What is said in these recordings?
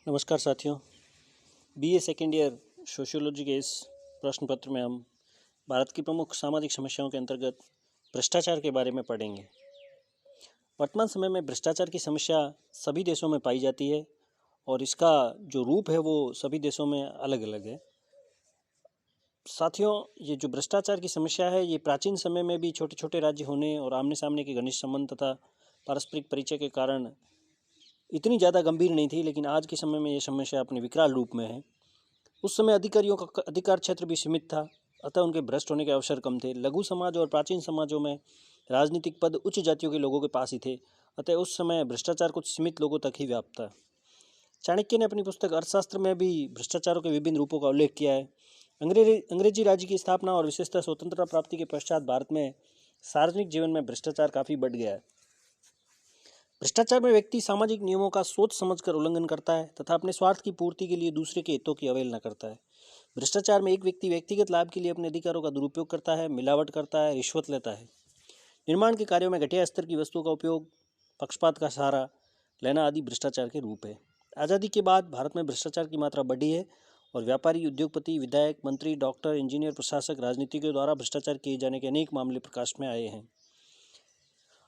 नमस्कार साथियों। BA second year sociology के इस प्रश्न पत्र में हम भारत की प्रमुख सामाजिक समस्याओं के अंतर्गत भ्रष्टाचार के बारे में पढ़ेंगे। वर्तमान समय में भ्रष्टाचार की समस्या सभी देशों में पाई जाती है और इसका जो रूप है वो सभी देशों में अलग अलग है। साथियों, ये जो भ्रष्टाचार की समस्या है ये प्राचीन समय में भी छोटे छोटे राज्य होने और आमने सामने के घनिष्ठ संबंध तथा पारस्परिक परिचय के कारण इतनी ज़्यादा गंभीर नहीं थी, लेकिन आज के समय में ये समस्या अपने विकराल रूप में है। उस समय अधिकारियों का अधिकार क्षेत्र भी सीमित था, अतः उनके भ्रष्ट होने के अवसर कम थे। लघु समाज और प्राचीन समाजों में राजनीतिक पद उच्च जातियों के लोगों के पास ही थे, अतः उस समय भ्रष्टाचार कुछ सीमित लोगों तक ही व्याप्त था। चाणक्य ने अपनी पुस्तक अर्थशास्त्र में भी भ्रष्टाचारों के विभिन्न रूपों का उल्लेख किया है। अंग्रेजी राज्य की स्थापना और विशेषतः स्वतंत्रता प्राप्ति के पश्चात भारत में सार्वजनिक जीवन में भ्रष्टाचार काफ़ी बढ़ गया है। भ्रष्टाचार में व्यक्ति सामाजिक नियमों का सोच समझकर उल्लंघन करता है तथा अपने स्वार्थ की पूर्ति के लिए दूसरे के हितों की अवहेलना करता है। भ्रष्टाचार में एक व्यक्ति व्यक्तिगत लाभ के लिए अपने अधिकारों का दुरुपयोग करता है, मिलावट करता है, रिश्वत लेता है। निर्माण के कार्यों में घटिया स्तर की वस्तुओं का उपयोग, पक्षपात का सहारा लेना आदि भ्रष्टाचार के रूप है। आज़ादी के बाद भारत में भ्रष्टाचार की मात्रा बढ़ी है और व्यापारी, उद्योगपति, विधायक, मंत्री, डॉक्टर, इंजीनियर, प्रशासक, राजनीतिज्ञों द्वारा भ्रष्टाचार किए जाने के अनेक मामले प्रकाश में आए हैं।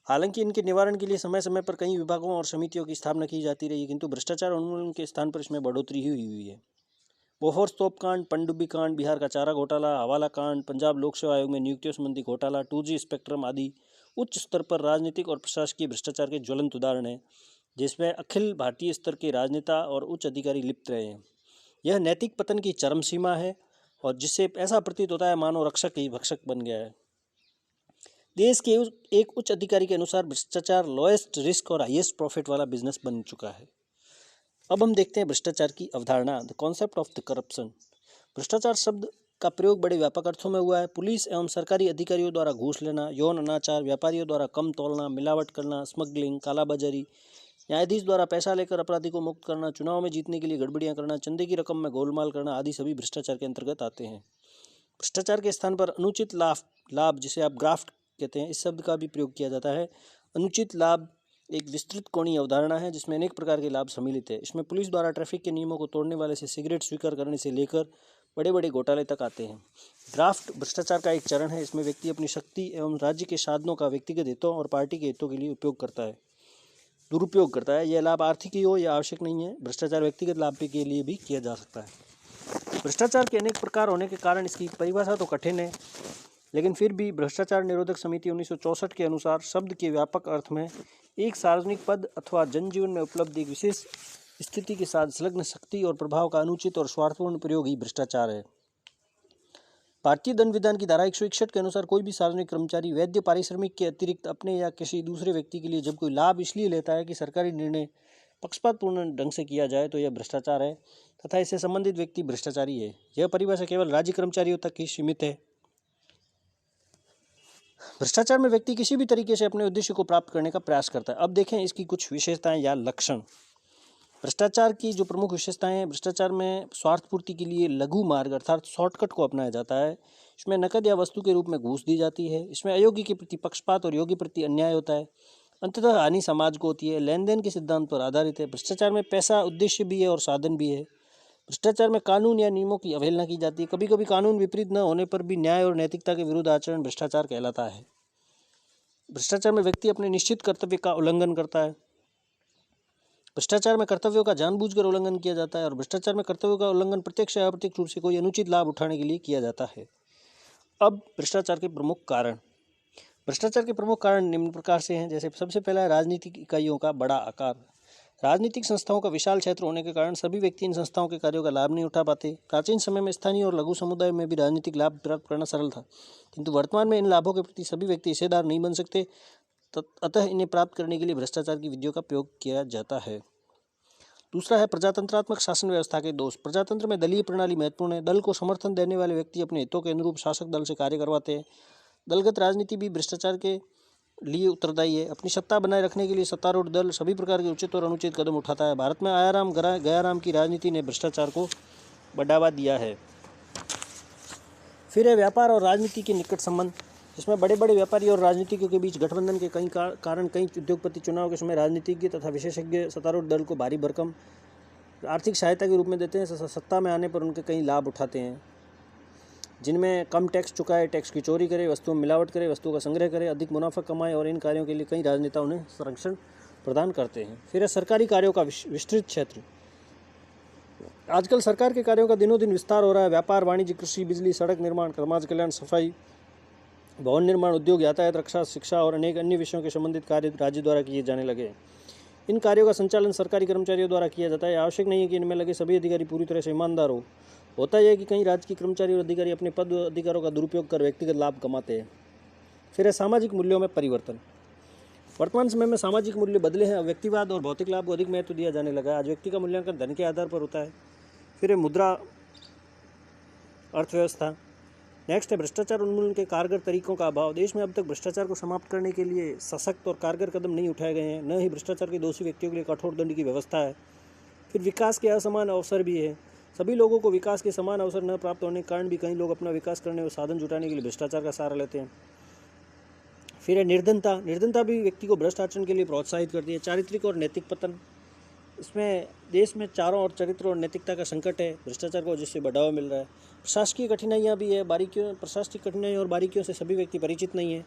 हालांकि इनके निवारण के लिए समय समय पर कई विभागों और समितियों की स्थापना की जाती रही, किंतु भ्रष्टाचार उन्मूलन के स्थान पर इसमें बढ़ोतरी ही हुई है। बोफोर्स तोप कांड, पनडुब्बी कांड, बिहार का चारा घोटाला, हवाला कांड, पंजाब लोक सेवा आयोग में नियुक्तियों संबंधी घोटाला, 2G स्पेक्ट्रम आदि उच्च स्तर पर राजनीतिक और प्रशासकीय भ्रष्टाचार के ज्वलंत उदाहरण हैं, जिसमें अखिल भारतीय स्तर के राजनेता और उच्च अधिकारी लिप्त रहे हैं। यह नैतिक पतन की चरम सीमा है और जिससे ऐसा प्रतीत होता है मानो रक्षक ही भक्षक बन गया है। देश के एक उच्च अधिकारी के अनुसार भ्रष्टाचार लोएस्ट रिस्क और हाईएस्ट प्रॉफिट वाला बिजनेस बन चुका है। अब हम देखते हैं भ्रष्टाचार की अवधारणा, the concept of the corruption. भ्रष्टाचार शब्द का प्रयोग बड़े व्यापक अर्थों में हुआ है। पुलिस एवं सरकारी अधिकारियों द्वारा घूस लेना, यौन अनाचार, व्यापारियों द्वारा कम तोलना, मिलावट करना, स्मगलिंग, कालाबाजारी, न्यायाधीश द्वारा पैसा लेकर अपराधी को मुक्त करना, चुनाव में जीतने के लिए गड़बड़ियां करना, चंदे की रकम में गोलमाल करना आदि सभी भ्रष्टाचार के अंतर्गत आते हैं। भ्रष्टाचार के स्थान पर अनुचित लाभ जिसे आप ग्राफ्ट कहते हैं, इस शब्द का भी प्रयोग किया जाता है। अनुचित लाभ एक विस्तृत कोणीय अवधारणा है जिसमें अनेक प्रकार के लाभ सम्मिलित है। इसमें पुलिस द्वारा ट्रैफिक के नियमों को तोड़ने वाले से सिगरेट स्वीकार करने से लेकर बड़े बड़े घोटाले तक आते हैं। ग्राफ्ट भ्रष्टाचार का एक चरण है। इसमें व्यक्ति अपनी शक्ति एवं राज्य के साधनों का व्यक्तिगत हितों और पार्टी के हितों के लिए दुरुपयोग करता है। यह लाभ आर्थिक ही हो या आवश्यक नहीं है, भ्रष्टाचार व्यक्तिगत लाभ के लिए भी किया जा सकता है। भ्रष्टाचार के अनेक प्रकार होने के कारण इसकी परिभाषा तो कठिन है, लेकिन फिर भी भ्रष्टाचार निरोधक समिति 1964 के अनुसार शब्द के व्यापक अर्थ में एक सार्वजनिक पद अथवा जनजीवन में उपलब्ध एक विशेष स्थिति के साथ संलग्न शक्ति और प्रभाव का अनुचित और स्वार्थपूर्ण प्रयोग ही भ्रष्टाचार है। भारतीय दंड विधान की धारा 161 के अनुसार कोई भी सार्वजनिक कर्मचारी वैध पारिश्रमिक के अतिरिक्त अपने या किसी दूसरे व्यक्ति के लिए जब कोई लाभ इसलिए लेता है कि सरकारी निर्णय पक्षपातपूर्ण ढंग से किया जाए तो यह भ्रष्टाचार है तथा इससे संबंधित व्यक्ति भ्रष्टाचारी है। यह परिभाषा केवल राज्य कर्मचारियों तक ही सीमित है। भ्रष्टाचार में व्यक्ति किसी भी तरीके से अपने उद्देश्य को प्राप्त करने का प्रयास करता है। अब देखें इसकी कुछ विशेषताएं या लक्षण। भ्रष्टाचार की जो प्रमुख विशेषताएं हैं, भ्रष्टाचार में स्वार्थ पूर्ति के लिए लघु मार्ग अर्थात शॉर्टकट को अपनाया जाता है। इसमें नकद या वस्तु के रूप में घूस दी जाती है। इसमें अयोग्य के प्रति पक्षपात और योग्य प्रति अन्याय होता है। अंततः हानि समाज को होती है। लेन देन के सिद्धांत पर आधारित है। भ्रष्टाचार में पैसा उद्देश्य भी है और साधन भी है। भ्रष्टाचार में कानून या नियमों की अवहेलना की जाती है। कभी कभी कानून विपरीत न होने पर भी न्याय और नैतिकता के विरुद्ध आचरण भ्रष्टाचार कहलाता है। भ्रष्टाचार में व्यक्ति अपने निश्चित कर्तव्य का उल्लंघन करता है। भ्रष्टाचार में कर्तव्यों का जानबूझकर उल्लंघन किया जाता है और भ्रष्टाचार में कर्तव्यों का उल्लंघन प्रत्यक्ष या अप्रत्यक्ष रूप से कोई अनुचित लाभ उठाने के लिए किया जाता है। अब भ्रष्टाचार के प्रमुख कारण। भ्रष्टाचार के प्रमुख कारण निम्न प्रकार से हैं। जैसे सबसे पहला है राजनीतिक इकाइयों का बड़ा आकार। राजनीतिक संस्थाओं का विशाल क्षेत्र होने के कारण सभी व्यक्ति इन संस्थाओं के कार्यों का लाभ नहीं उठा पाते। प्राचीन समय में स्थानीय और लघु समुदाय में भी राजनीतिक लाभ प्राप्त करना सरल था, किंतु वर्तमान में इन लाभों के प्रति सभी व्यक्ति हिस्सेदार नहीं बन सकते, अतः इन्हें प्राप्त करने के लिए भ्रष्टाचार की विधियों का प्रयोग किया जाता है। दूसरा है प्रजातंत्रात्मक शासन व्यवस्था के दोष। प्रजातंत्र में दलीय प्रणाली महत्वपूर्ण है। दल को समर्थन देने वाले व्यक्ति अपने हितों के अनुरूप शासक दल से कार्य करवाते हैं। दलगत राजनीति भी भ्रष्टाचार के लिए उत्तरदायी है। अपनी सत्ता बनाए रखने के लिए सत्तारूढ़ दल सभी प्रकार के उचित और अनुचित कदम उठाता है। भारत में आयाराम गयाराम की राजनीति ने भ्रष्टाचार को बढ़ावा दिया है। फिर है व्यापार और राजनीति के निकट संबंध, जिसमें बड़े बड़े व्यापारी और राजनीतिज्ञों के बीच गठबंधन के कारण कई उद्योगपति चुनाव के समय राजनीतिज्ञ तथा विशेषज्ञ सत्तारूढ़ दल को भारी भरकम आर्थिक सहायता के रूप में देते हैं, सत्ता में आने पर उनके कई लाभ उठाते हैं, जिनमें कम टैक्स चुकाए, टैक्स की चोरी करे, वस्तुओं में मिलावट करे, वस्तुओं का संग्रह करे, अधिक मुनाफा कमाए, और इन कार्यों के लिए कई राजनेता उन्हें संरक्षण प्रदान करते हैं। फिर है सरकारी कार्यों का विस्तृत क्षेत्र। आजकल सरकार के कार्यों का दिनों दिन विस्तार हो रहा है। व्यापार, वाणिज्य, कृषि, बिजली, सड़क निर्माण, समाज कल्याण, सफाई, भवन निर्माण, उद्योग, यातायात, रक्षा, शिक्षा और अनेक अन्य विषयों के संबंधित कार्य राज्य द्वारा किए जाने लगे। इन कार्यों का संचालन सरकारी कर्मचारियों द्वारा किया जाता है। आवश्यक नहीं है कि इनमें लगे सभी अधिकारी पूरी तरह से ईमानदार हो। होता यह है कि कई राज्य के कर्मचारी और अधिकारी अपने पद अधिकारों का दुरुपयोग कर व्यक्तिगत लाभ कमाते हैं। फिर है सामाजिक मूल्यों में परिवर्तन। वर्तमान समय में सामाजिक मूल्य बदले हैं। व्यक्तिवाद और भौतिक लाभ को अधिक महत्व दिया जाने लगा है। आज व्यक्ति का मूल्यांकन धन के आधार पर होता है। फिर है मुद्रा अर्थव्यवस्था। नेक्स्ट है भ्रष्टाचार उन्मूलन के कारगर तरीकों का अभाव। देश में अब तक भ्रष्टाचार को समाप्त करने के लिए सशक्त और कारगर कदम नहीं उठाए गए हैं। न ही भ्रष्टाचार के दोषी व्यक्तियों के लिए कठोर दंड की व्यवस्था है। फिर विकास के असमान अवसर भी है। सभी लोगों को विकास के समान अवसर न प्राप्त होने के कारण भी कई लोग अपना विकास करने और साधन जुटाने के लिए भ्रष्टाचार का सहारा लेते हैं। फिर है निर्धनता। निर्धनता भी व्यक्ति को भ्रष्ट आचरण के लिए प्रोत्साहित करती है। चारित्रिक और नैतिक पतन। इसमें देश में चारों ओर चरित्र और नैतिकता का संकट है, भ्रष्टाचार को जिससे बढ़ावा मिल रहा है। प्रशासकीय कठिनाइयाँ भी है। प्रशासनिक कठिनाइयों और बारीकियों से सभी व्यक्ति परिचित नहीं है,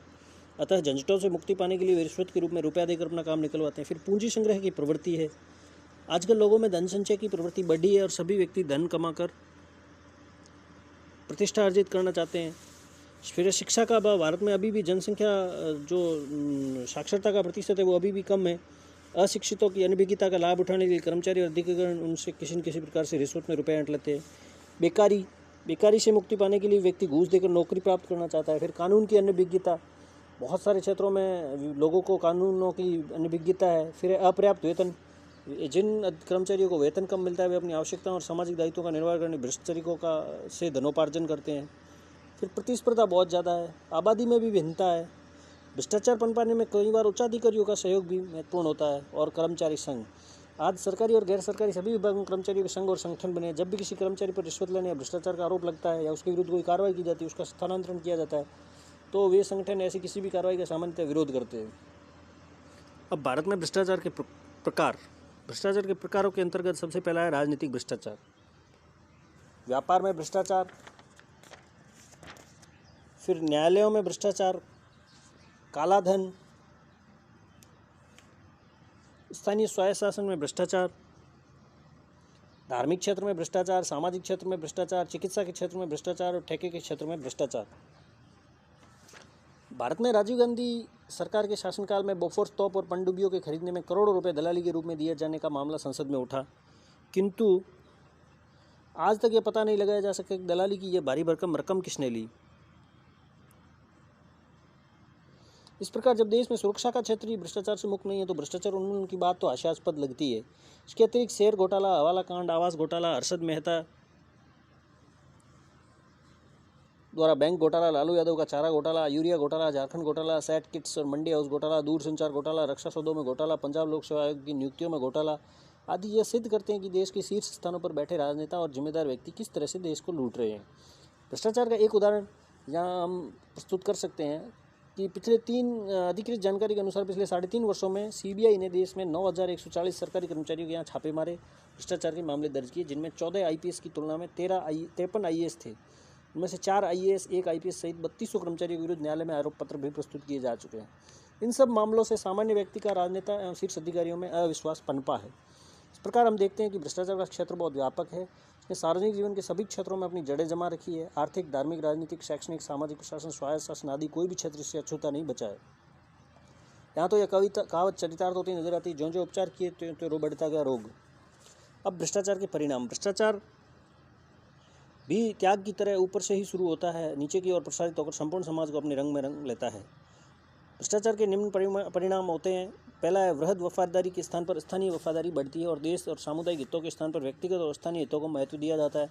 अतः झंझटों से मुक्ति पाने के लिए वे रिश्वत के रूप में रुपया देकर अपना काम निकलवाते हैं। फिर पूंजी संग्रह की प्रवृत्ति है। आजकल लोगों में धन संचय की प्रवृत्ति बढ़ी है और सभी व्यक्ति धन कमाकर प्रतिष्ठा अर्जित करना चाहते हैं। फिर शिक्षा का अभाव। भारत में अभी भी जनसंख्या जो साक्षरता का प्रतिशत है वो अभी भी कम है। अशिक्षितों की अनभिज्ञता का लाभ उठाने के लिए कर्मचारी और अधिकारीगण उनसे किसी न किसी प्रकार से रिश्वत में रुपये ऐंठ लेते हैं। बेकारी से मुक्ति पाने के लिए व्यक्ति घूस देकर नौकरी प्राप्त करना चाहता है। फिर कानून की अनभिज्ञता। बहुत सारे क्षेत्रों में लोगों को कानूनों की अनभिज्ञता है। फिर अपर्याप्त वेतन। जिन कर्मचारियों को वेतन कम मिलता है वे अपनी आवश्यकताओं और सामाजिक दायित्वों का निर्वाह करने भ्रष्ट तरीकों का से धनोपार्जन करते हैं। फिर प्रतिस्पर्धा बहुत ज़्यादा है। आबादी में भी भिन्नता है। भ्रष्टाचार पनपाने में कई बार उच्चाधिकारियों का सहयोग भी महत्वपूर्ण होता है। और कर्मचारी संघ। आज सरकारी और गैर सरकारी सभी विभागों में कर्मचारियों के संघ और संगठन बने। जब भी किसी कर्मचारी पर रिश्वत लेने या भ्रष्टाचार का आरोप लगता है या उसके विरुद्ध कोई कार्रवाई की जाती है, उसका स्थानांतरण किया जाता है, तो वे संगठन ऐसी किसी भी कार्रवाई का सामान्यतः विरोध करते हैं। अब भारत में भ्रष्टाचार के प्रकार। भ्रष्टाचार के प्रकारों के अंतर्गत सबसे पहला है राजनीतिक भ्रष्टाचार। व्यापार में भ्रष्टाचार। फिर न्यायालयों में भ्रष्टाचार, काला धन, स्थानीय स्वायत्त शासन में भ्रष्टाचार, धार्मिक क्षेत्र में भ्रष्टाचार, सामाजिक क्षेत्र में भ्रष्टाचार, चिकित्सा के क्षेत्र में भ्रष्टाचार और ठेके के क्षेत्र में भ्रष्टाचार। भारत में राजीव गांधी सरकार के शासनकाल में बोफोर्स तोप और पनडुब्बियों के खरीदने में करोड़ों रुपए दलाली के रूप में दिए जाने का मामला संसद में उठा, किंतु आज तक ये पता नहीं लगाया जा सका कि दलाली की ये भारी भरकम रकम किसने ली। इस प्रकार जब देश में सुरक्षा का क्षेत्र ही भ्रष्टाचार से मुक्त नहीं है तो भ्रष्टाचार उन्मूलन की बात तो हास्यास्पद लगती है। इसके अतिरिक्त शेयर घोटाला, हवाला कांड, आवास घोटाला, हर्षद मेहता द्वारा बैंक घोटाला, लालू यादव का चारा घोटाला, यूरिया घोटाला, झारखंड घोटाला, सैट किट्स और मंडी हाउस घोटाला, दूरसंचार घोटाला, रक्षा सौदों में घोटाला, पंजाब लोक सेवा आयोग की नियुक्तियों में घोटाला आदि यह सिद्ध करते हैं कि देश के शीर्ष स्थानों पर बैठे राजनेता और जिम्मेदार व्यक्ति किस तरह से देश को लूट रहे हैं। भ्रष्टाचार का एक उदाहरण यहाँ हम प्रस्तुत कर सकते हैं कि पिछले 3 अधिकृत जानकारी के अनुसार पिछले 3.5 वर्षों में सीबीआई ने देश में 9,140 सरकारी कर्मचारियों के यहाँ छापे मारे, भ्रष्टाचार के मामले दर्ज किए, जिनमें 14 आईपीएस की तुलना में 53 आईएएस थे। इनमें से 4 आईएएस, 1 आईपीएस सहित 3200 कर्मचारियों के विरुद्ध न्यायालय में आरोप पत्र भी प्रस्तुत किए जा चुके हैं। इन सब मामलों से सामान्य व्यक्ति का राजनेता एवं शीर्ष अधिकारियों में अविश्वास पनपा है। इस प्रकार हम देखते हैं कि भ्रष्टाचार का क्षेत्र बहुत व्यापक है। इसने सार्वजनिक जीवन के सभी क्षेत्रों में अपनी जड़ें जमा रखी है। आर्थिक, धार्मिक, राजनीतिक, शैक्षणिक, सामाजिक, प्रशासन, स्वायत्त शासन आदि कोई भी क्षेत्र इससे अछूता नहीं बचा है। यहाँ तो यह कहावत चरितार्थ होती नजर आती, जो उपचार किए तो रो बढ़ता गया रोग। अब भ्रष्टाचार के परिणाम। भ्रष्टाचार भी त्याग की तरह ऊपर से ही शुरू होता है, नीचे की ओर प्रसारित होकर संपूर्ण समाज को अपने रंग में रंग लेता है। भ्रष्टाचार के निम्न परिणाम होते हैं। पहला है वृहद वफादारी के स्थान पर स्थानीय वफादारी बढ़ती है और देश और सामुदायिक हितों के स्थान पर व्यक्तिगत और स्थानीय हितों को महत्व दिया जाता है।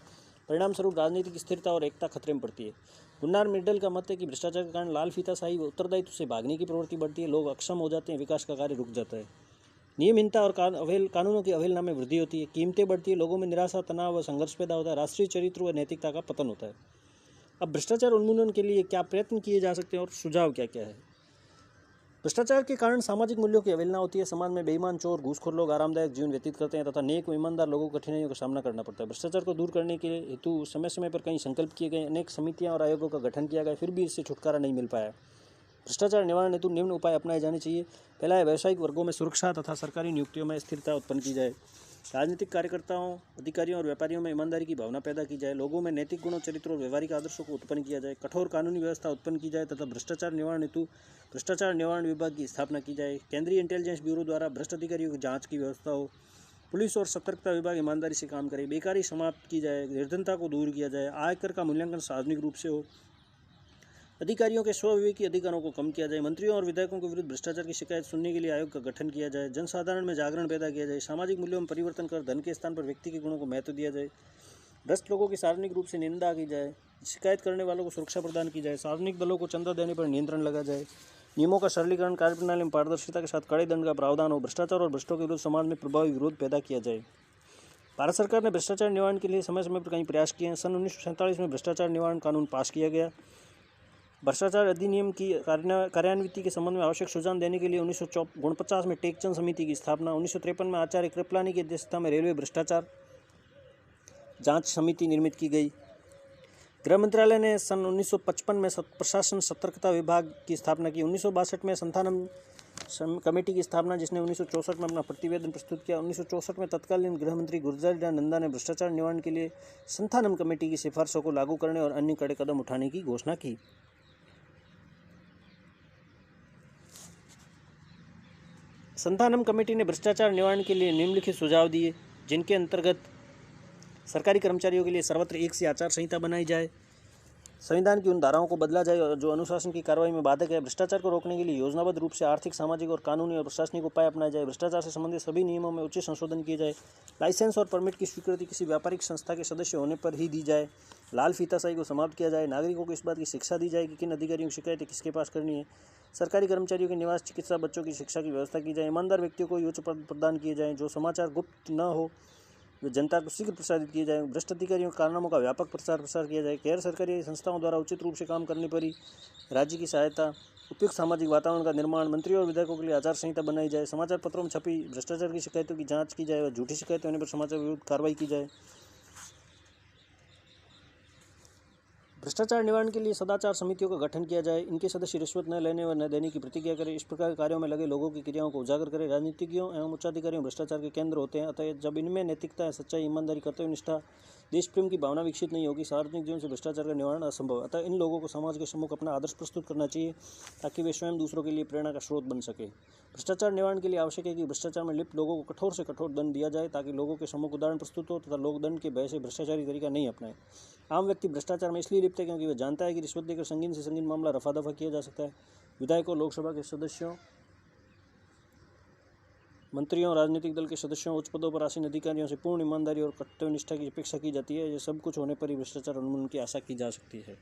परिणाम स्वरूप राजनीतिक स्थिरता और एकता खतरे में पड़ती है। गुन्नार मिडल का मत है कि भ्रष्टाचार के कारण लाल फीताशाही व उत्तरदायित्व से भागने की प्रवृत्ति बढ़ती है, लोग अक्षम हो जाते हैं, विकास का कार्य रुक जाता है। नियमहीनता और कानूनों की अवहेलना में वृद्धि होती है, कीमतें बढ़ती है, लोगों में निराशा, तनाव व संघर्ष पैदा होता है, राष्ट्रीय चरित्र व नैतिकता का पतन होता है। अब भ्रष्टाचार उन्मूलन के लिए क्या प्रयत्न किए जा सकते हैं और सुझाव क्या क्या है। भ्रष्टाचार के कारण सामाजिक मूल्यों की अवहेलना होती है। समाज में बेईमान, चोर, घूसखोर लोग आरामदायक जीवन व्यतीत करते हैं तथा नेक व ईमानदार लोगों को कठिनाइयों का सामना करना पड़ता है। भ्रष्टाचार को दूर करने के हेतु समय समय पर कई संकल्प किए गए, अनेक समितियां और आयोगों का गठन किया गया, फिर भी इससे छुटकारा नहीं मिल पाया। भ्रष्टाचार निवारण हेतु निम्न उपाय अपनाए जाने चाहिए। पहला है, व्यवसायिक वर्गों में सुरक्षा तथा सरकारी नियुक्तियों में स्थिरता उत्पन्न की जाए। राजनीतिक कार्यकर्ताओं, अधिकारियों और व्यापारियों में ईमानदारी की भावना पैदा की जाए। लोगों में नैतिक गुणों, चरित्र और व्यवहारिक आदर्शों को उत्पन्न किया जाए। कठोर कानूनी व्यवस्था उत्पन्न की जाए तथा भ्रष्टाचार निवारण हेतु भ्रष्टाचार निवारण विभाग की स्थापना की जाए। केंद्रीय इंटेलिजेंस ब्यूरो द्वारा भ्रष्ट अधिकारियों की जाँच की व्यवस्था हो। पुलिस और सतर्कता विभाग ईमानदारी से काम करे। बेकारी समाप्त की जाए। निर्धनता को दूर किया जाए। आयकर का मूल्यांकन सार्वजनिक रूप से हो। अधिकारियों के स्वविवेकी अधिकारों को कम किया जाए। मंत्रियों और विधायकों के विरुद्ध भ्रष्टाचार की शिकायत सुनने के लिए आयोग का गठन किया जाए। जनसाधारण में जागरण पैदा किया जाए। सामाजिक मूल्यों में परिवर्तन कर धन के स्थान पर व्यक्ति के गुणों को महत्व दिया जाए। भ्रष्ट लोगों की सार्वजनिक रूप से निंदा की जाए। शिकायत करने वालों को सुरक्षा प्रदान की जाए। सार्वजनिक दलों को चंदा देने पर नियंत्रण लगा जाए। नियमों का सरलीकरण, कार्यप्रणाली में पारदर्शिता के साथ कड़े दंड का प्रावधान हो। भ्रष्टाचार और भ्रष्टों के विरुद्ध समाज में प्रभावी विरोध पैदा किया जाए। भारत सरकार ने भ्रष्टाचार निवारण के लिए समय समय पर कई प्रयास किए हैं। सन 1947 में भ्रष्टाचार निवारण कानून पास किया गया। भ्रष्टाचार अधिनियम की कार्यान्विति के संबंध में आवश्यक सुझाव देने के लिए 1949 में टेकचंद समिति की स्थापना। 1953 में आचार्य कृपलानी की अध्यक्षता में रेलवे भ्रष्टाचार जांच समिति निर्मित की गई। गृह मंत्रालय ने सन 1955 में प्रशासन सतर्कता विभाग की स्थापना की। 1962 में संथानम कमेटी की स्थापना, जिसने 1964 में अपना प्रतिवेदन प्रस्तुत किया। 1964 में तत्कालीन गृह मंत्री गुलजारीलाल नंदा ने भ्रष्टाचार निवारण के लिए संथानम कमेटी की सिफारिशों को लागू करने और अन्य कड़े कदम उठाने की घोषणा की। संथानम कमेटी ने भ्रष्टाचार निवारण के लिए निम्नलिखित सुझाव दिए, जिनके अंतर्गत सरकारी कर्मचारियों के लिए सर्वत्र एक सी आचार संहिता बनाई जाए। संविधान की उन धाराओं को बदला जाए जो अनुशासन की कार्रवाई में बाधक है। भ्रष्टाचार को रोकने के लिए योजनाबद्ध रूप से आर्थिक, सामाजिक और कानूनी और प्रशासनिक उपाय अपनाए जाए। भ्रष्टाचार से संबंधित सभी नियमों में उचित संशोधन किए जाए। लाइसेंस और परमिट की स्वीकृति किसी व्यापारिक संस्था के सदस्य होने पर ही दी जाए। लाल फीताशाही को समाप्त किया जाए। नागरिकों को इस बात की शिक्षा दी जाए कि किन अधिकारियों की शिकायतें किसके पास करनी है। सरकारी कर्मचारियों के निवास, चिकित्सा, बच्चों की शिक्षा की व्यवस्था की जाए। ईमानदार व्यक्तियों को उच्च पद प्रदान किए जाएँ। जो समाचार गुप्त न हो वे जनता को शीघ्र प्रसारित किए जाए। भ्रष्ट अधिकारियों के कारनामों का व्यापक प्रसार किया जाए। गैर सरकारी संस्थाओं द्वारा उचित रूप से काम करने पर ही राज्य की सहायता। उपयुक्त सामाजिक वातावरण का निर्माण। मंत्रियों और विधायकों के लिए आचार संहिता बनाई जाए। समाचार पत्रों में छपी भ्रष्टाचार की शिकायतों की जांच की जाए और झूठी शिकायतें होने पर समाचार विरुद्ध कार्रवाई की जाए। भ्रष्टाचार निवारण के लिए सदाचार समितियों का गठन किया जाए। इनके सदस्य रिश्वत न लेने व न देने की प्रतिज्ञा करें। इस प्रकार के कार्यों में लगे लोगों की क्रियाओं को उजागर करें। राजनीतिज्ञों एवं उच्चाधिकारियों भ्रष्टाचार के केंद्र होते हैं। अतः जब इनमें नैतिकता, सच्चाई, ईमानदारी, कर्तव्यनिष्ठा, देश प्रेम की भावना विकसित नहीं होगी, सार्वजनिक जीवन से भ्रष्टाचार का निवारण असंभव। अतः इन लोगों को समाज के सम्मुख अपना आदर्श प्रस्तुत करना चाहिए ताकि वे स्वयं दूसरों के लिए प्रेरणा का स्रोत बन सके। भ्रष्टाचार निवारण के लिए आवश्यक है कि भ्रष्टाचार में लिप्त लोगों को कठोर से कठोर दंड दिया जाए ताकि लोगों के सम्मुख उदाहरण प्रस्तुत हो तथा लोग दंड के भय से भ्रष्टाचारी तरीका नहीं अपनाएं। आम व्यक्ति भ्रष्टाचार में इसलिए लिप्त है क्योंकि वह जानता है कि रिश्वत देकर संगीन से संगीन मामला रफा दफा किया जा सकता है। विधायकों, लोकसभा के सदस्यों, मंत्रियों, राजनीतिक दल के सदस्यों, उच्च पदों पर आसीन अधिकारियों से पूर्ण ईमानदारी और कर्तव्यनिष्ठा की अपेक्षा की जाती है। यह सब कुछ होने पर ही भ्रष्टाचार उन्मूलन की आशा की जा सकती है।